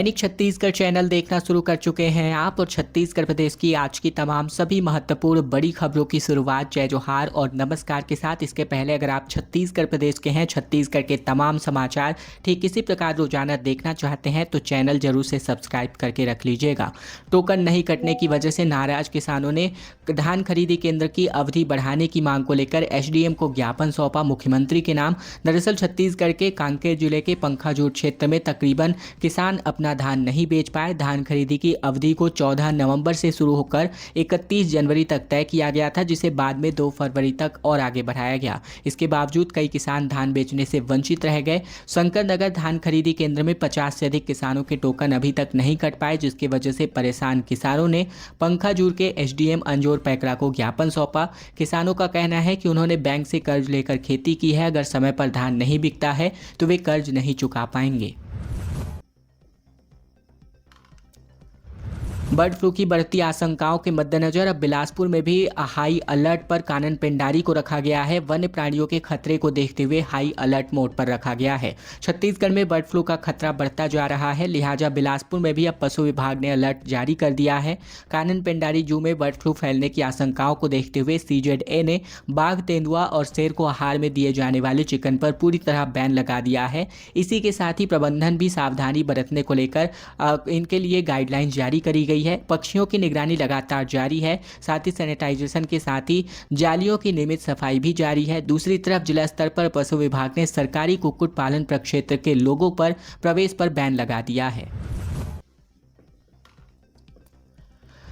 दैनिक Chhattisgarh channel देखना शुरू कर चुके हैं आप और छत्तीसगढ़ प्रदेश की आज की तमाम सभी महत्वपूर्ण बड़ी खबरों की शुरुआत जय जोहार और नमस्कार के साथ। इसके पहले अगर आप छत्तीसगढ़ प्रदेश के हैं, छत्तीसगढ़ के तमाम समाचार ठीक इसी प्रकार रोजाना देखना चाहते हैं तो चैनल जरूर से सब्सक्राइब करके रख लीजिएगा। टोकन नहीं कटने की वजह से नाराज किसानों ने धान खरीदी केंद्र की अवधि बढ़ाने की मांग को लेकर एसडीएम को ज्ञापन सौंपा मुख्यमंत्री के नाम। दरअसल छत्तीसगढ़ के कांकेर जिले के पंखाजूट क्षेत्र में तकरीबन किसान अपना धान नहीं बेच पाए। धान खरीदी की अवधि को 14 नवंबर से शुरू होकर 31 जनवरी तक तय किया गया था, जिसे बाद में 2 फरवरी तक और आगे बढ़ाया गया। इसके बावजूद कई किसान धान बेचने से वंचित रह गए। शंकर नगर धान खरीदी केंद्र में 50 से अधिक किसानों के टोकन अभी तक नहीं कट पाए, जिसकी वजह से परेशान किसानों ने पंखाजूर के एसडीएम अंजोर पैकरा को ज्ञापन सौंपा। किसानों का कहना है कि उन्होंने बैंक से कर्ज लेकर खेती की है, अगर समय पर धान नहीं बिकता है तो वे कर्ज नहीं चुका पाएंगे। बर्ड फ्लू की बढ़ती आशंकाओं के मद्देनजर अब बिलासपुर में भी हाई अलर्ट पर कानन पेंडारी को रखा गया है। वन्य प्राणियों के खतरे को देखते हुए हाई अलर्ट मोड पर रखा गया है। छत्तीसगढ़ में बर्ड फ्लू का खतरा बढ़ता जा रहा है, लिहाजा बिलासपुर में भी अब पशु विभाग ने अलर्ट जारी कर दिया है। कानन पेंडारी जू में बर्ड फ्लू फैलने की आशंकाओं को देखते हुए सीजेडए ने बाघ, तेंदुआ और शेर को आहार में दिए जाने वाले चिकन पर पूरी तरह बैन लगा दिया है। इसी के साथ ही प्रबंधन भी सावधानी बरतने को लेकर इनके लिए गाइडलाइंस जारी करी गई है। पक्षियों की निगरानी लगातार जारी है, साथ ही सैनिटाइजेशन के साथ ही जालियों की नियमित सफाई भी जारी है। दूसरी तरफ जिला स्तर पर पशु विभाग ने सरकारी कुक्कुट पालन प्रक्षेत्र के लोगों पर प्रवेश पर बैन लगा दिया है।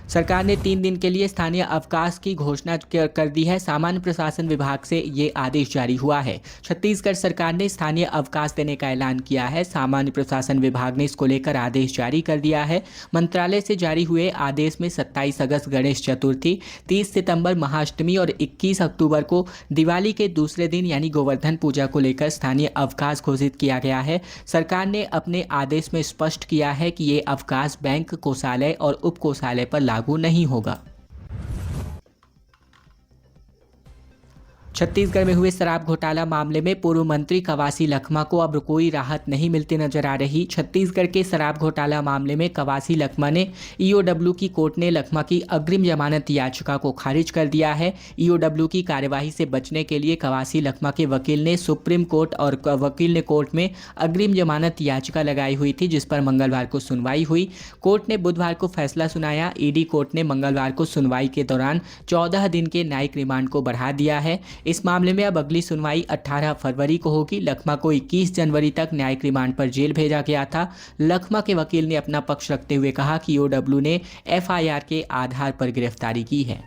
सरकार ने 3 दिन के लिए स्थानीय अवकाश की घोषणा कर दी है। सामान्य प्रशासन विभाग से ये आदेश जारी हुआ है। छत्तीसगढ़ सरकार ने स्थानीय अवकाश देने का ऐलान किया है। सामान्य प्रशासन विभाग ने इसको लेकर आदेश जारी कर दिया है। मंत्रालय से जारी हुए आदेश में 27 अगस्त गणेश चतुर्थी, 30 सितंबर महाअष्टमी और 21 अक्टूबर को दिवाली के दूसरे दिन यानी गोवर्धन पूजा को लेकर स्थानीय अवकाश घोषित किया गया है। सरकार ने अपने आदेश में स्पष्ट किया है कि ये अवकाश बैंक, कोषालय और उप कोषालय पर लागू नहीं होगा। छत्तीसगढ़ में हुए शराब घोटाला मामले में पूर्व मंत्री कवासी लखमा को अब कोई राहत नहीं मिलती नजर आ रही। छत्तीसगढ़ के शराब घोटाला मामले में कवासी लखमा ने ईओडब्ल्यू की कोर्ट ने लखमा की अग्रिम जमानत याचिका को खारिज कर दिया है। ईओडब्ल्यू की कार्यवाही से बचने के लिए कवासी लखमा के वकील ने सुप्रीम कोर्ट और वकील ने कोर्ट में अग्रिम जमानत याचिका लगाई हुई थी, जिस पर मंगलवार को सुनवाई हुई। कोर्ट ने बुधवार को फैसला सुनाया। ईडी कोर्ट ने मंगलवार को सुनवाई के दौरान 14 दिन के न्यायिक रिमांड को बढ़ा दिया है। इस मामले में अब अगली सुनवाई 18 फरवरी को होगी। लखमा को 21 जनवरी तक न्यायिक रिमांड पर जेल भेजा गया था। लखमा के वकील ने अपना पक्ष रखते हुए कहा कि ईओडब्ल्यू ने एफआईआर के आधार पर गिरफ्तारी की है।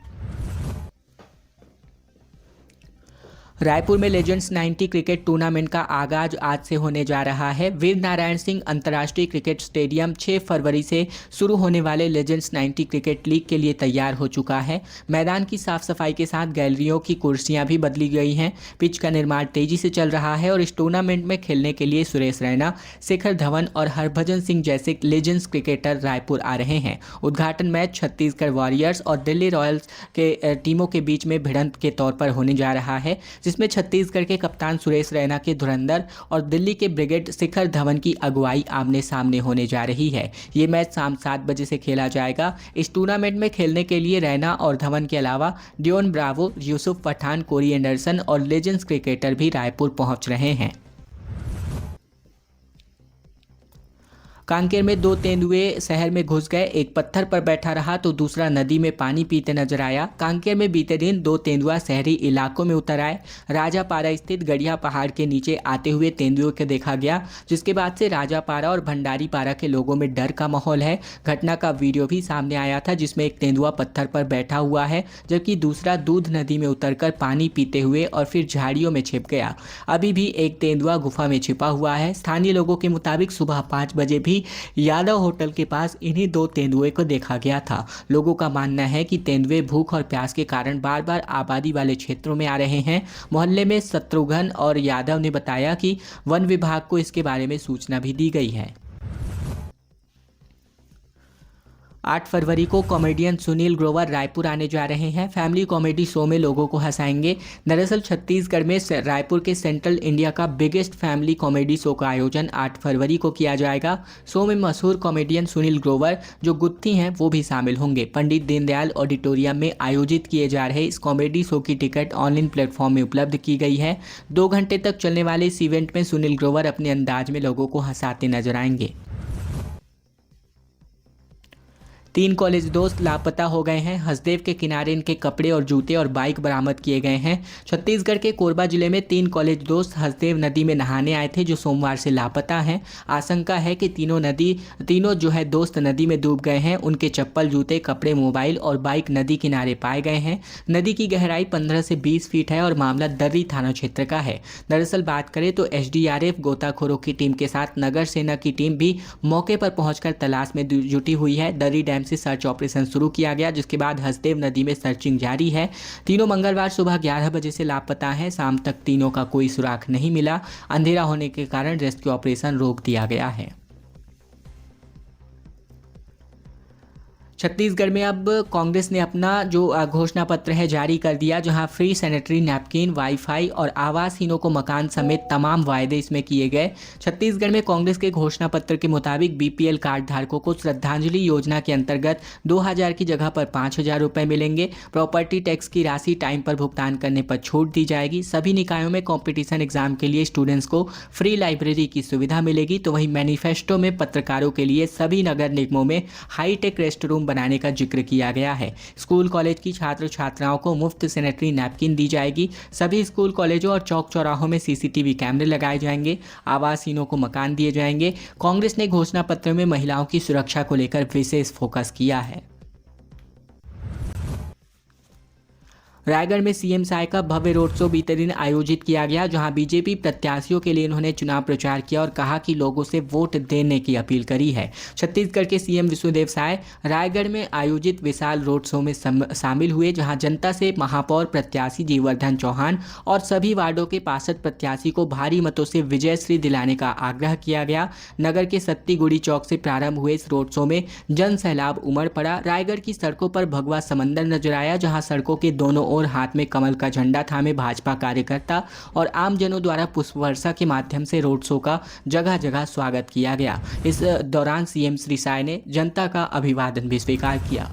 रायपुर में लेजेंड्स 90 क्रिकेट टूर्नामेंट का आगाज आज से होने जा रहा है। वीर नारायण सिंह अंतर्राष्ट्रीय क्रिकेट स्टेडियम 6 फरवरी से शुरू होने वाले लेजेंड्स 90 क्रिकेट लीग के लिए तैयार हो चुका है। मैदान की साफ सफाई के साथ गैलरियों की कुर्सियां भी बदली गई हैं। पिच का निर्माण तेजी से चल रहा है और इस टूर्नामेंट में खेलने के लिए सुरेश रैना, शिखर धवन और हरभजन सिंह जैसे लेजेंड्स क्रिकेटर रायपुर आ रहे हैं। उद्घाटन मैच छत्तीसगढ़ वॉरियर्स और दिल्ली रॉयल्स के टीमों के बीच में भिड़ंत के तौर पर होने जा रहा है, जिसमें छत्तीसगढ़ के कप्तान सुरेश रैना के धुरंधर और दिल्ली के ब्रिगेड शिखर धवन की अगुवाई आमने सामने होने जा रही है। ये मैच शाम 7 बजे से खेला जाएगा। इस टूर्नामेंट में खेलने के लिए रैना और धवन के अलावा Dwayne Bravo, Yusuf Pathan, Corey Anderson और लेजेंड्स क्रिकेटर भी रायपुर पहुंच रहे हैं। कांकेर में 2 तेंदुए शहर में घुस गए। एक पत्थर पर बैठा रहा तो दूसरा नदी में पानी पीते नजर आया। कांकेर में बीते दिन 2 तेंदुआ शहरी इलाकों में उतर आए। राजापारा स्थित गढ़िया पहाड़ के नीचे आते हुए तेंदुओं को देखा गया, जिसके बाद से राजापारा और भंडारी पारा के लोगों में डर का माहौल है। घटना का वीडियो भी सामने आया था, जिसमें एक तेंदुआ पत्थर पर बैठा हुआ है, जबकि दूसरा दूध नदी में उतरकर पानी पीते हुए और फिर झाड़ियों में छिप गया। अभी भी एक तेंदुआ गुफा में छिपा हुआ है। स्थानीय लोगों के मुताबिक सुबह 5 बजे भी यादव होटल के पास इन्हीं 2 तेंदुए को देखा गया था। लोगों का मानना है कि तेंदुए भूख और प्यास के कारण बार बार आबादी वाले क्षेत्रों में आ रहे हैं। मोहल्ले में शत्रुघ्न और यादव ने बताया कि वन विभाग को इसके बारे में सूचना भी दी गई है। 8 फरवरी को कॉमेडियन सुनील ग्रोवर रायपुर आने जा रहे हैं। फैमिली कॉमेडी शो में लोगों को हंसाएंगे। दरअसल छत्तीसगढ़ में रायपुर के सेंट्रल इंडिया का बिगेस्ट फैमिली कॉमेडी शो का आयोजन 8 फरवरी को किया जाएगा। शो में मशहूर कॉमेडियन सुनील ग्रोवर जो गुत्थी हैं वो भी शामिल होंगे। पंडित दीनदयाल ऑडिटोरियम में आयोजित किए जा रहे इस कॉमेडी शो की टिकट ऑनलाइन प्लेटफॉर्म में उपलब्ध की गई है। 2 घंटे तक चलने वाले इस इवेंट में सुनील ग्रोवर अपने अंदाज में लोगों को हंसाते नजर आएंगे। 3 कॉलेज दोस्त लापता हो गए हैं। हसदेव के किनारे इनके कपड़े और जूते और बाइक बरामद किए गए हैं। छत्तीसगढ़ के कोरबा जिले में 3 कॉलेज दोस्त हसदेव नदी में नहाने आए थे जो सोमवार से लापता हैं। आशंका है कि तीनों जो है दोस्त नदी में डूब गए हैं। उनके चप्पल, जूते, कपड़े, मोबाइल और बाइक नदी किनारे पाए गए हैं। नदी की गहराई 15 से 20 फीट है और मामला दर्री थाना क्षेत्र का है। दरअसल बात करें तो एसडीआरएफ गोताखोरों की टीम के साथ नगर सेना की टीम भी मौके पर पहुंचकर तलाश में जुटी हुई है। दर्री डैम से सर्च ऑपरेशन शुरू किया गया जिसके बाद हसदेव नदी में सर्चिंग जारी है। तीनों मंगलवार सुबह 11 बजे से लापता हैं। शाम तक तीनों का कोई सुराग नहीं मिला। अंधेरा होने के कारण रेस्क्यू ऑपरेशन रोक दिया गया है। छत्तीसगढ़ में अब कांग्रेस ने अपना जो घोषणा पत्र है जारी कर दिया, जहां फ्री सैनिटरी नैपकिन, वाईफाई और आवासहीनों को मकान समेत तमाम वायदे इसमें किए गए। छत्तीसगढ़ में कांग्रेस के घोषणा पत्र के मुताबिक बीपीएल कार्ड धारकों को श्रद्धांजलि योजना के अंतर्गत 2000 की जगह पर 5000 रुपये मिलेंगे। प्रॉपर्टी टैक्स की राशि टाइम पर भुगतान करने पर छूट दी जाएगी। सभी निकायों में कॉम्पिटिशन एग्जाम के लिए स्टूडेंट्स को फ्री लाइब्रेरी की सुविधा मिलेगी। तो वहीं मैनिफेस्टो में पत्रकारों के लिए सभी नगर निगमों में हाईटेक रेस्ट रूम बनाने का जिक्र किया गया है। स्कूल कॉलेज की छात्र छात्राओं को मुफ्त सैनिटरी नैपकिन दी जाएगी। सभी स्कूल कॉलेजों और चौक चौराहों में सीसीटीवी कैमरे लगाए जाएंगे। आवासहीनों को मकान दिए जाएंगे। कांग्रेस ने घोषणा पत्र में महिलाओं की सुरक्षा को लेकर विशेष फोकस किया है। रायगढ़ में सीएम साय का भव्य रोड शो बीते दिन आयोजित किया गया, जहां बीजेपी प्रत्याशियों के लिए उन्होंने चुनाव प्रचार किया और कहा कि लोगों से वोट देने की अपील करी है। छत्तीसगढ़ के सीएम विष्णुदेव साय रायगढ़ में आयोजित विशाल रोड शो में शामिल हुए, जहां जनता से महापौर प्रत्याशी जीवर्धन चौहान और सभी वार्डों के पार्षद प्रत्याशी को भारी मतों से विजयश्री दिलाने का आग्रह किया गया। नगर के सत्तीगुड़ी चौक से प्रारंभ हुए इस रोड शो में जन सैलाब उमड़ पड़ा। रायगढ़ की सड़कों पर भगवा समंदर नजर आया, जहां सड़कों के दोनों और हाथ में कमल का झंडा थामे भाजपा कार्यकर्ता और आमजनों द्वारा पुष्प वर्षा के माध्यम से रोड शो का जगह जगह स्वागत किया गया। इस दौरान सीएम श्री साय ने जनता का अभिवादन भी स्वीकार किया।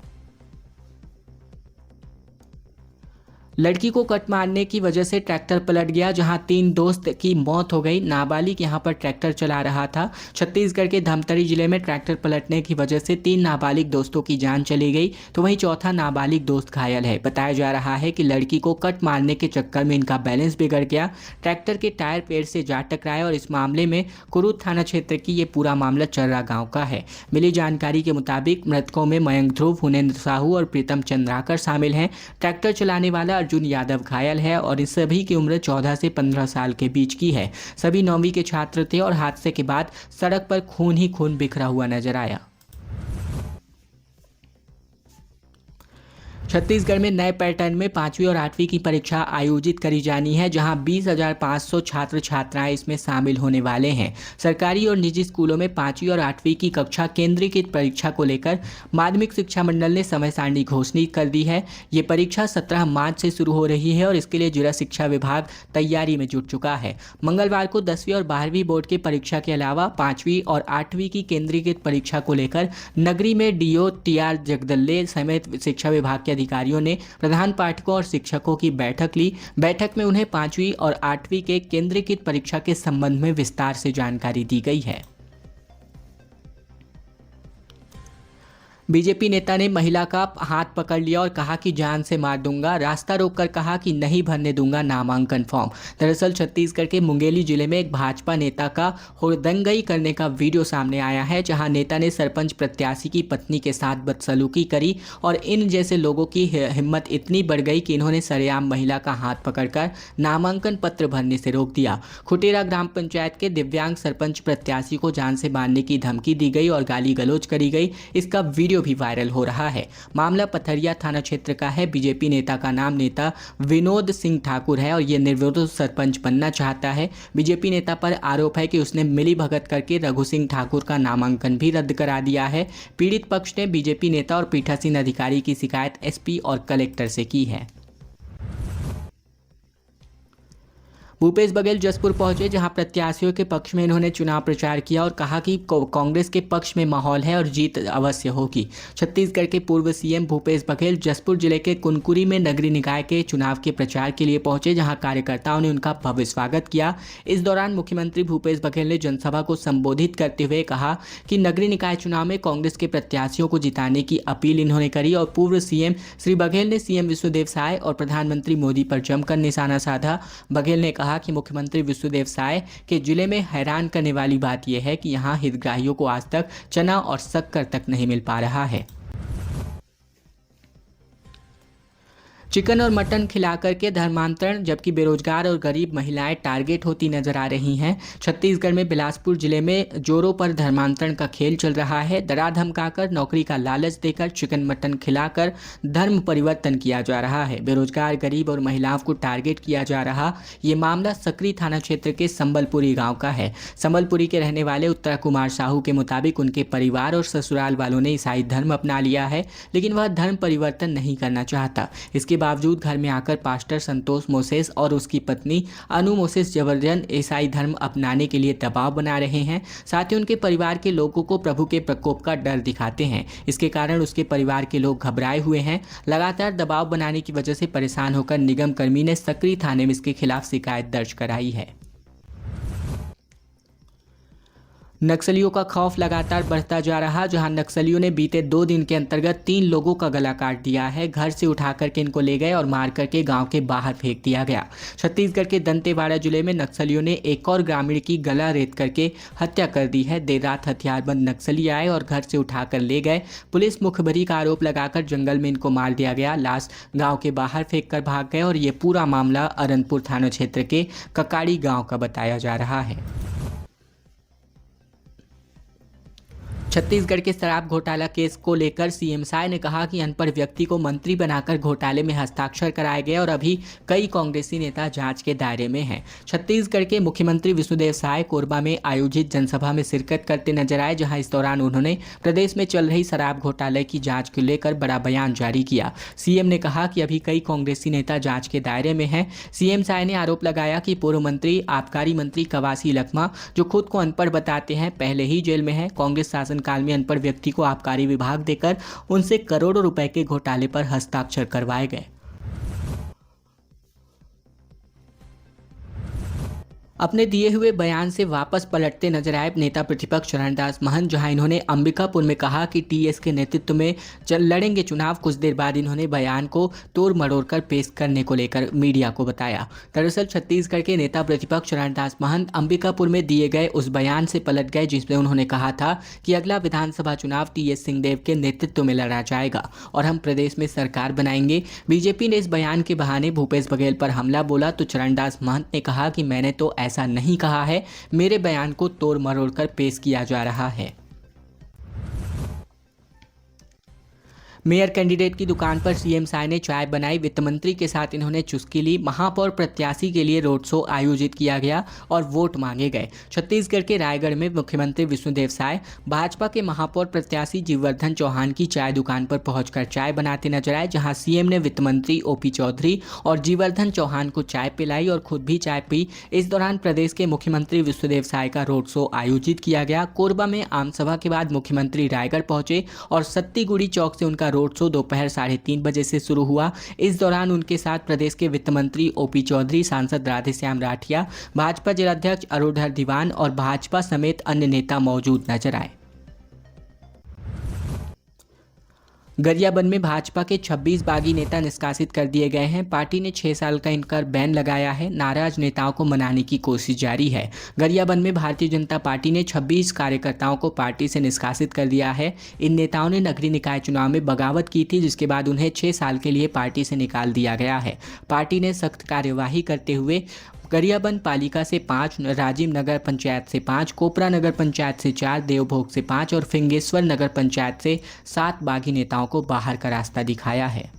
लड़की को कट मारने की वजह से ट्रैक्टर पलट गया, जहां 3 दोस्त की मौत हो गई। नाबालिग यहां पर ट्रैक्टर चला रहा था। छत्तीसगढ़ के धमतरी जिले में ट्रैक्टर पलटने की वजह से 3 नाबालिग दोस्तों की जान चली गई, तो वहीं चौथा नाबालिग दोस्त घायल है। बताया जा रहा है कि लड़की को कट मारने के चक्कर में इनका बैलेंस बिगड़ गया। ट्रैक्टर के टायर पेड़ से जा टकराया और इस मामले में कुरूद थाना क्षेत्र की ये पूरा मामला चर्रा गाँव का है। मिली जानकारी के मुताबिक मृतकों में मयंक ध्रुव, हुनेन्द्र साहू और प्रीतम चंद्राकर शामिल हैं। ट्रैक्टर चलाने वाला अर्जुन यादव घायल है और इस सभी की उम्र 14 से 15 साल के बीच की है। सभी 9वीं के छात्र थे और हादसे के बाद सड़क पर खून ही खून बिखरा हुआ नजर आया। छत्तीसगढ़ में नए पैटर्न में 5वीं और 8वीं की परीक्षा आयोजित करी जानी है, जहां 20,500 छात्र छात्राएं इसमें शामिल होने वाले हैं। सरकारी और निजी स्कूलों में 5वीं और 8वीं की कक्षा केंद्रीकृत परीक्षा को लेकर माध्यमिक शिक्षा मंडल ने समय सारणी घोषित कर दी है। ये परीक्षा 17 मार्च से शुरू हो रही है और इसके लिए जिला शिक्षा विभाग तैयारी में जुट चुका है। मंगलवार को 10वीं और 12वीं बोर्ड की परीक्षा के अलावा 5वीं और 8वीं की केंद्रीकृत परीक्षा को लेकर नगरी में डीओ टीआर जगदल्ले समेत शिक्षा विभाग के अधिकारियों ने प्रधान पाठकों और शिक्षकों की बैठक ली। बैठक में उन्हें 5वीं और 8वीं के केंद्रीकृत परीक्षा के संबंध में विस्तार से जानकारी दी गई है। बीजेपी नेता ने महिला का हाथ पकड़ लिया और कहा कि जान से मार दूंगा। रास्ता रोककर कहा कि नहीं भरने दूंगा नामांकन फॉर्म। दरअसल छत्तीसगढ़ के मुंगेली जिले में एक भाजपा नेता का हुड़दंगई करने का वीडियो सामने आया है, जहां नेता ने सरपंच प्रत्याशी की पत्नी के साथ बदसलूकी करी और इन जैसे लोगों की हिम्मत इतनी बढ़ गई कि इन्होंने सरेआम महिला का हाथ पकड़कर नामांकन पत्र भरने से रोक दिया। खुटेरा ग्राम पंचायत के दिव्यांग सरपंच प्रत्याशी को जान से मारने की धमकी दी गई और गाली गलौज करी गई। इसका वीडियो वीडियो भी वायरल हो रहा है। मामला पथरिया थाना क्षेत्र का है। बीजेपी नेता का नाम नेता विनोद सिंह ठाकुर है और ये निर्विरोध सरपंच बनना चाहता है। बीजेपी नेता पर आरोप है कि उसने मिलीभगत करके रघु सिंह ठाकुर का नामांकन भी रद्द करा दिया है। पीड़ित पक्ष ने बीजेपी नेता और पीठासीन अधिकारी की शिकायत एसपी और कलेक्टर से की है। भूपेश बघेल जसपुर पहुंचे, जहां प्रत्याशियों के पक्ष में इन्होंने चुनाव प्रचार किया और कहा कि कांग्रेस के पक्ष में माहौल है और जीत अवश्य होगी। छत्तीसगढ़ के पूर्व सीएम भूपेश बघेल जसपुर जिले के कुनकुरी में नगरीय निकाय के चुनाव के प्रचार के लिए पहुंचे, जहां कार्यकर्ताओं ने उनका भव्य स्वागत किया। इस दौरान मुख्यमंत्री भूपेश बघेल ने जनसभा को संबोधित करते हुए कहा कि नगरीय निकाय चुनाव में कांग्रेस के प्रत्याशियों को जिताने की अपील इन्होंने करी और पूर्व सीएम श्री बघेल ने सीएम विष्णुदेव साय और प्रधानमंत्री मोदी पर जमकर निशाना साधा। बघेल ने कहा कि मुख्यमंत्री विष्णुदेव साय के जिले में हैरान करने वाली बात यह है कि यहां हितग्राहियों को आज तक चना और शक्कर तक नहीं मिल पा रहा है। चिकन और मटन खिलाकर के धर्मांतरण, जबकि बेरोजगार और गरीब महिलाएं टारगेट होती नजर आ रही हैं। छत्तीसगढ़ में बिलासपुर जिले में जोरों पर धर्मांतरण का खेल चल रहा है। डरा धमकाकर, नौकरी का लालच देकर, चिकन मटन खिलाकर धर्म परिवर्तन किया जा रहा है। बेरोजगार, गरीब और महिलाओं को टारगेट किया जा रहा ये मामला सकरी थाना क्षेत्र के संबलपुरी गाँव का है। संबलपुरी के रहने वाले उत्तरा कुमार साहू के मुताबिक उनके परिवार और ससुराल वालों ने ईसाई धर्म अपना लिया है, लेकिन वह धर्म परिवर्तन नहीं करना चाहता। इसके बावजूद घर में आकर पास्टर संतोष मोसेस और उसकी पत्नी अनु मोसेस जबरदस्ती ईसाई धर्म अपनाने के लिए दबाव बना रहे हैं। साथ ही उनके परिवार के लोगों को प्रभु के प्रकोप का डर दिखाते हैं। इसके कारण उसके परिवार के लोग घबराए हुए हैं। लगातार दबाव बनाने की वजह से परेशान होकर निगम कर्मी ने सकरी थाने में इसके खिलाफ शिकायत दर्ज कराई है। नक्सलियों का खौफ लगातार बढ़ता जा रहा, जहां नक्सलियों ने बीते 2 दिन के अंतर्गत 3 लोगों का गला काट दिया है। घर से उठा करके इनको ले गए और मार करके गांव के बाहर फेंक दिया गया। छत्तीसगढ़ के दंतेवाड़ा जिले में नक्सलियों ने एक और ग्रामीण की गला रेत करके हत्या कर दी है। देर रात हथियारबंद नक्सली आए और घर से उठाकर ले गए। पुलिस मुखबिरी का आरोप लगाकर जंगल में इनको मार दिया गया। लाश गाँव के बाहर फेंक कर भाग गए और ये पूरा मामला अरनपुर थाना क्षेत्र के ककाड़ी गाँव का बताया जा रहा है। छत्तीसगढ़ के शराब घोटाला केस को लेकर सीएम साय ने कहा कि अनपढ़ व्यक्ति को मंत्री बनाकर घोटाले में हस्ताक्षर कराए गए और अभी कई कांग्रेसी नेता जांच के दायरे में हैं। छत्तीसगढ़ के मुख्यमंत्री विष्णुदेव साय कोरबा में आयोजित जनसभा में शिरकत करते नजर आए, जहां इस दौरान उन्होंने प्रदेश में चल रही शराब घोटाले की जाँच को लेकर बड़ा बयान जारी किया। सीएम ने कहा कि अभी कई कांग्रेसी नेता जाँच के दायरे में हैं। सीएम साय ने आरोप लगाया कि पूर्व मंत्री आबकारी मंत्री कवासी लखमा, जो खुद को अनपढ़ बताते हैं, पहले ही जेल में है। कांग्रेस शासन काल में अनपढ़ व्यक्ति को आबकारी विभाग देकर उनसे करोड़ों रुपए के घोटाले पर हस्ताक्षर करवाए गए। अपने दिए हुए बयान से वापस पलटते नजर आए नेता प्रतिपक्ष चरणदास महंत, जहां इन्होंने अंबिकापुर में कहा कि टीएस के नेतृत्व में लड़ेंगे चुनाव। कुछ देर बाद इन्होंने बयान को तोड़ मरोड़ कर पेश करने को लेकर मीडिया को बताया। दरअसल छत्तीसगढ़ के नेता प्रतिपक्ष चरणदास महंत अंबिकापुर में दिए गए उस बयान से पलट गए जिसमें उन्होंने कहा था कि अगला विधानसभा चुनाव टीएस सिंहदेव के नेतृत्व में लड़ा जाएगा और हम प्रदेश में सरकार बनाएंगे। बीजेपी ने इस बयान के बहाने भूपेश बघेल पर हमला बोला तो चरणदास महंत ने कहा कि मैंने तो ऐसा नहीं कहा है, मेरे बयान को तोड़ मरोड़ कर पेश किया जा रहा है। मेयर कैंडिडेट की दुकान पर सीएम साय ने चाय बनाई। वित्त मंत्री के साथ इन्होंने चुस्की ली। महापौर प्रत्याशी के लिए रोड शो आयोजित किया गया और वोट मांगे गए। छत्तीसगढ़ के रायगढ़ में मुख्यमंत्री विष्णुदेव साय भाजपा के महापौर प्रत्याशी जीवर्धन चौहान की चाय दुकान पर पहुंचकर चाय बनाते नजर आए, जहां सीएम ने वित्त मंत्री ओपी चौधरी और जीवर्धन चौहान को चाय पिलाई और खुद भी चाय पी। इस दौरान प्रदेश के मुख्यमंत्री विष्णुदेव साय का रोड शो आयोजित किया गया। कोरबा में आमसभा के बाद मुख्यमंत्री रायगढ़ पहुंचे और सत्तीगुड़ी चौक से उनका रोड शो दोपहर 3:30 बजे से शुरू हुआ। इस दौरान उनके साथ प्रदेश के वित्त मंत्री ओपी चौधरी, सांसद राधेश्याम राठिया, भाजपा जिलाध्यक्ष अरुणधर दीवान और भाजपा समेत अन्य नेता मौजूद नजर आए। गरियाबंद में भाजपा के 26 बागी नेता निष्कासित कर दिए गए हैं। पार्टी ने 6 साल का इनका बैन लगाया है। नाराज नेताओं को मनाने की कोशिश जारी है। गरियाबंद में भारतीय जनता पार्टी ने 26 कार्यकर्ताओं को पार्टी से निष्कासित कर दिया है। इन नेताओं ने नगरीय निकाय चुनाव में बगावत की थी, जिसके बाद उन्हें 6 साल के लिए पार्टी से निकाल दिया गया है। पार्टी ने सख्त कार्यवाही करते हुए गरियाबंद पालिका से 5, राजीव नगर पंचायत से 5, कोपरा नगर पंचायत से 4, देवभोग से 5 और फिंगेश्वर नगर पंचायत से 7 बागी नेताओं को बाहर का रास्ता दिखाया है।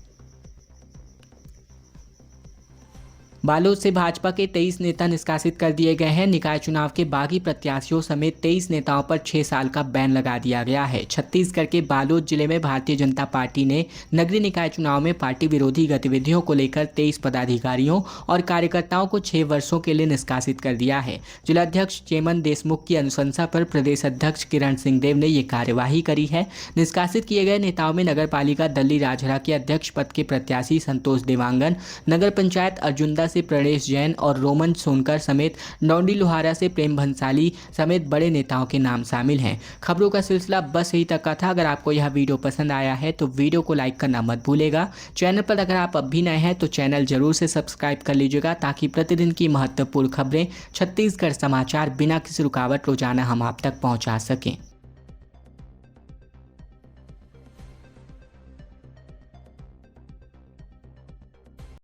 बालोद से भाजपा के 23 नेता निष्कासित कर दिए गए हैं। निकाय चुनाव के बागी प्रत्याशियों समेत 23 नेताओं पर 6 साल का बैन लगा दिया गया है। छत्तीसगढ़ के बालोद जिले में भारतीय जनता पार्टी ने नगरीय निकाय चुनाव में पार्टी विरोधी गतिविधियों को लेकर 23 पदाधिकारियों और कार्यकर्ताओं को 6 वर्षों के लिए निष्कासित कर दिया है। जिलाध्यक्ष चेमन देशमुख की अनुशंसा पर प्रदेश अध्यक्ष किरण सिंहदेव ने ये कार्यवाही करी है। निष्कासित किए गए नेताओं में नगर पालिका दल्ली राजहरा के अध्यक्ष पद के प्रत्याशी संतोष देवांगन, नगर पंचायत अर्जुंदा से प्रणेश जैन और रोमन सोनकर समेत डौंडी लोहारा से प्रेम भंसाली समेत बड़े नेताओं के नाम शामिल हैं। खबरों का सिलसिला बस यही तक का था। अगर आपको यह वीडियो पसंद आया है तो वीडियो को लाइक करना मत भूलेगा। चैनल पर अगर आप अब भी नए हैं तो चैनल जरूर से सब्सक्राइब कर लीजिएगा ताकि प्रतिदिन की महत्वपूर्ण खबरें छत्तीसगढ़ समाचार बिना किसी रुकावट रोजाना हम आप तक पहुंचा सकें।